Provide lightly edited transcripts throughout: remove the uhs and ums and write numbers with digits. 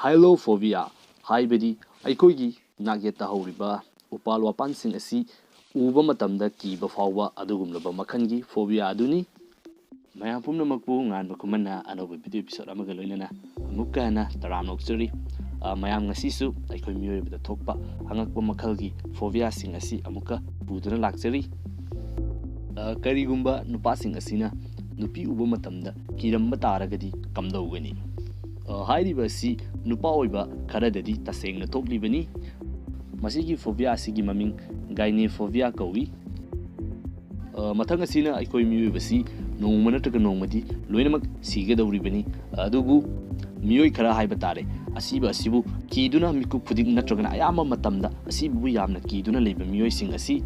Hylophobia haibadi aikogi nagyeta horiba upal wapansing asi uba matamda kiba fawba adugumlaba makhangi phobia aduni mayam pumnamakpu nganba Khumanna anoba video episode amaga loinana amukka hana taram noksari mayam ngasisu aikoi miyoibada thokpa Angakpa Makhalgi Phobia sing asi amukka buduna laksari karigumba nupasing asina nupi uba matamda kiramba taragadi kamdawgani hairiba si nupa oiba kharadadi tasengna thoklibani masigi phobia asigi maming gynaephobia kawi mathang asina aikoi miyoibasi nongma natraga nongmadi loinamak sigadawribani adubu miyoi khara haiba tare asiba asibu kiduna miku khuding natraga ayama matamda asibu yamna kiduna leiba miyoi sing asi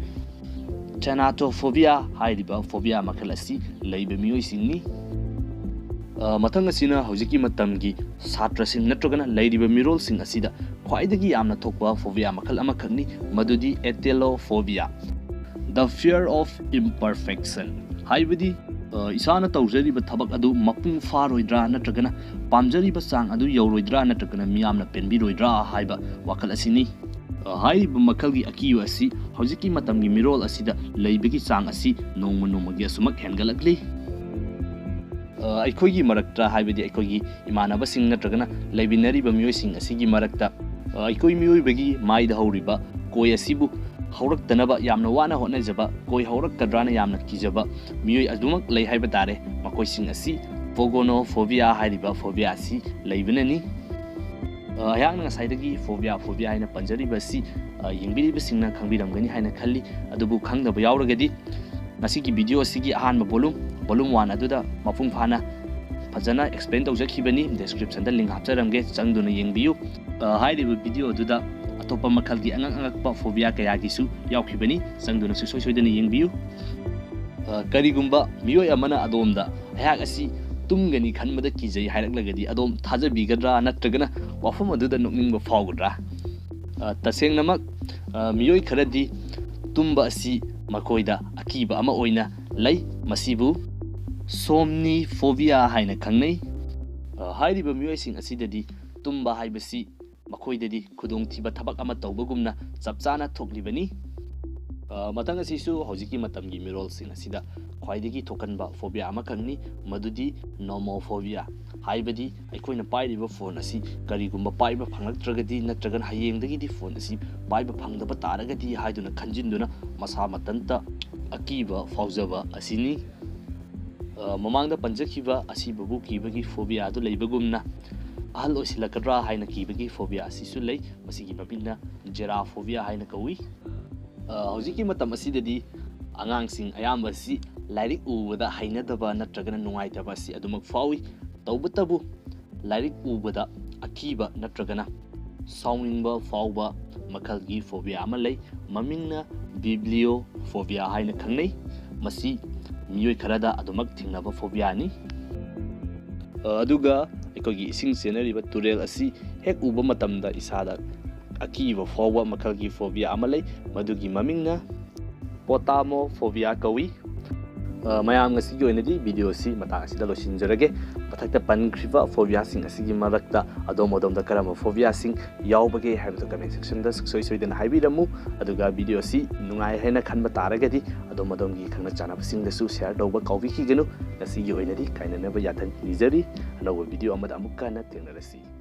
Thanatophobia hairiba phobia makhal asi leiba miyoi singni mathang asina hojiki matamgi satra sing natragana leiriba mirol sing asida khwaidagi yamna thokpa phobia makhal ama khakni madudi Hylophobia, the fear of imperfection haibadi isana tawjariba thabak adu mapung faroidra natragana pamjariba sang adu yauroidra natragana miyamna penbiroidra haiba wakal asini hairiba makhalgi akiba asi hojiki matamgi mirol asida leibagi sang asi nongma nongmagi asumak hengalakli aikogi marakta haibadi aikogi imanaba sing natragana leibinariba miyoi sing asigi marakta aikoi miyoi bagi maida horiba koi asibu haurak tanaba yamna wana hotnajaba koi haurak kadrana yamna kijaba miyoi adumak lei haiba tare makoi sing asi Phobia hairiba phobia asi leibinani ayang ngasaidagi phobia haina panjariba si yingbiriba singna khangbiramgani haina khalli adubu khangdaba yauragadi nasigi video asigi ahanba volume 1 aduda mapung phana fajana explain tawjakhibani description da link hapcharamge changduna yengbiyu hairiba video aduda atopa makhalgi angakpa phobia kayagisu yaukhibani changduna soi soidana yengbiyu karigumba miyoi amana adomda ayak asi tumgani khanmada kijai hairaklagadi adom thajabigadra natragana wafam aduda nokningba fawgudra tasengnamak miyoi kharadi tumba asi makoida akiba ama oina lei masibu Somniphobia haina khangnei hairiba miyoi sing asidadi tumba haibasi makoidadi khudong thiba thabak ama tawbagumna chapchana thoklibani matang asisu hojiki matamgi mirol sing asida khwaidagi thokanba phobia ama khangni madudi nomophobia haibadi aikoina pairiba phone asi karigumba paiba phanglatragadi natragan hayengdagi di phone asi paiba phangdaba taragadi haiduna khanjinduna masa matanta akiba fawjaba asini mamangda panjakhiba asibabu kibagi phobia adu leibagumna ahal osilakadra haina kibagi phobia asisu lei masigi babinna geraphobia haina kawi hojiki matam asidadi angangsing ayamba si lairik ubada hainadaba natragana nungaitaba si adumak fawi tawbatabu lairik ubada akiba natragana sawningba fawba makhalgi phobia ama lei mamingna bibliophobia haina khangnei masi miyoi kharada adumak thingnaba phobia ni aduga aikogi ising senariba turel asi hek uba matamda isada akiba fawba makhalgi phobia ama lei madugi mamingna Potamophobia kawi mayam ngasi joinadi video si mata asida losinjarage pathakta pankriba phobia sing asigi marakta adom da karama phobia sing yaubage haibda comment section da soidena haibiramu aduga video si nungai haina khanba taragadi adom gi khangna chana sing da su share dawba kawbi khigenu ngasi joinadi kainana ba yathan nizari anawa video amada amukka na tenarasi